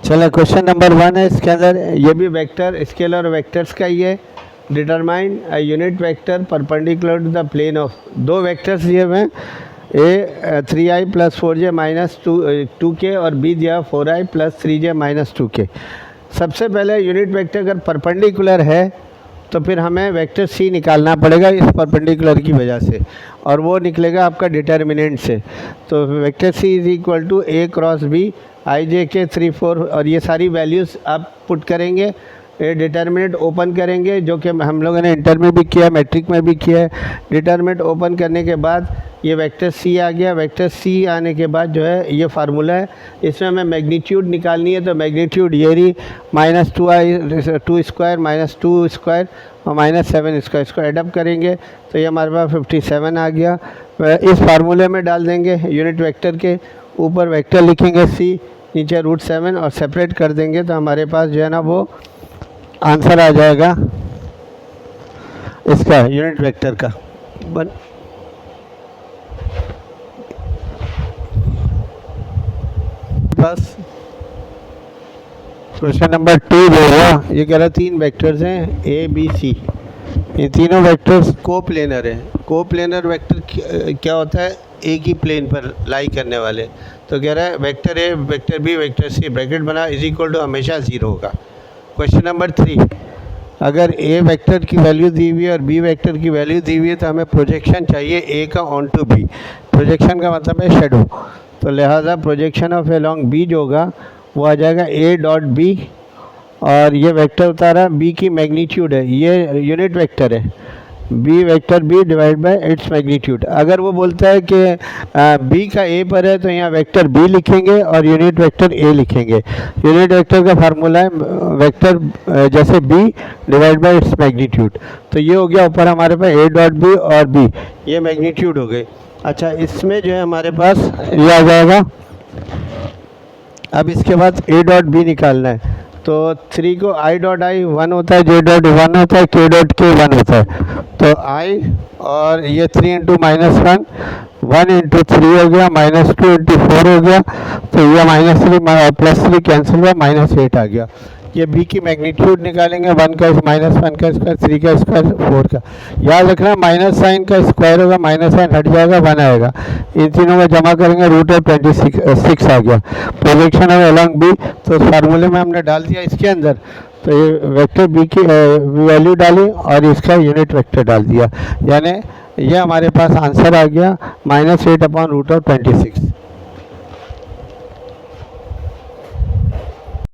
चलो question number 1 है, इसके अंदर ये भी वेक्टर स्केलर और वेक्टर्स का ही है। Determine a unit vector perpendicular to the plane of, दो वेक्टर्स दिए हुए हैं, ए 3i + 4j - 2k और बी दिया 4i + 3j - 2k। सबसे पहले यूनिट वेक्टर अगर परपेंडिकुलर है तो फिर हमें वेक्टर सी निकालना पड़ेगा इस परपेंडिकुलर की वजह से, और वो निकलेगा आपका डिटर्मिनेंट से। तो vector C is equal to a cross b i j k 3 4, और ये सारी वैल्यूज़ आप पुट करेंगे, ये डिटर्मिनेंट ओपन करेंगे, जो कि हम लोगों ने इंटर में भी किया, मैट्रिक में भी किया है। डिटर्मिनेंट ओपन करने के बाद ये वेक्टर सी आ गया। वेक्टर सी आने के बाद जो है ये फार्मूला है, इसमें हमें मैग्नीट्यूड निकालनी है। तो मैग्नीट्यूड ये रही -2i 2 स्क्वायर -2 स्क्वायर और -7 स्क्वायर, इसको एडअप करेंगे तो ये हमारे पास 57 आ गया। इस फार्मूले में डाल देंगे यूनिट वेक्टर के ऊपर, वेक्टर लिखेंगे सी, नीचे √7 और सेपरेट कर देंगे तो हमारे पास जो है ना वो आंसर आ जाएगा इसका यूनिट वेक्टर का। बस क्वेश्चन नंबर 2 जो है ये कह रहा है 3 वेक्टर्स हैं ए बी सी, ये तीनों वेक्टर्स कोप्लेनर हैं। कोप्लेनर वेक्टर क्या होता है? एक ही प्लेन पर लाई करने वाले। तो कह रहा है vector A vector B vector C bracket बना इज इक्वल टू हमेशा 0 होगा। क्वेश्चन नंबर 3, अगर ए वेक्टर की वैल्यू दी हुई है और बी वेक्टर की वैल्यू दी हुई है तो हमें प्रोजेक्शन चाहिए ए का ऑन टू बी। प्रोजेक्शन का मतलब है शेडो, तो लिहाजा प्रोजेक्शन ऑफ अलॉन्ग बी जो होगा वो आ जाएगा ए डॉट बी, और ये वेक्टर उतारा बी की मैग्नीट्यूड है, ये यूनिट वेक्टर है, B vector B divide by its magnitude. अगर वो बोलता है कि बी का ए पर है तो यहाँ वेक्टर बी लिखेंगे और यूनिट वेक्टर ए लिखेंगे। यूनिट वेक्टर का फार्मूला है वेक्टर जैसे B divide by its magnitude. तो ये हो गया ऊपर हमारे पास ए डॉट बी और बी, ये मैग्नीट्यूड हो गई। अच्छा, इसमें जो है हमारे पास ये आ जाएगा। अब इसके बाद ए डॉट बी निकालना है, तो 3 को i डॉट i 1 होता है, j डॉट 1 होता है, k डॉट k 1 होता है। तो i और ये 3 इंटू -1 1 इंटू 3 हो गया, -2 इंटू 4 हो गया, तो ये -3 +3 कैंसिल हुआ, -8 आ गया। ये b की मैग्नीट्यूड निकालेंगे, 1 का -1 का स्क्वायर 3 का स्क्वायर 4 का। याद रखना माइनस साइन का स्क्वायर होगा, माइनस साइन हट जाएगा 1 आएगा। इन तीनों में जमा करेंगे √26 आ गया। प्रोजेक्शन ऑफ अलॉन्ग बी, तो उस फार्मूले में हमने डाल दिया इसके अंदर, तो ये वेक्टर बी की वैल्यू डाली और इसका यूनिट वेक्टर डाल दिया, यानी ये हमारे पास आंसर आ गया -8/√26।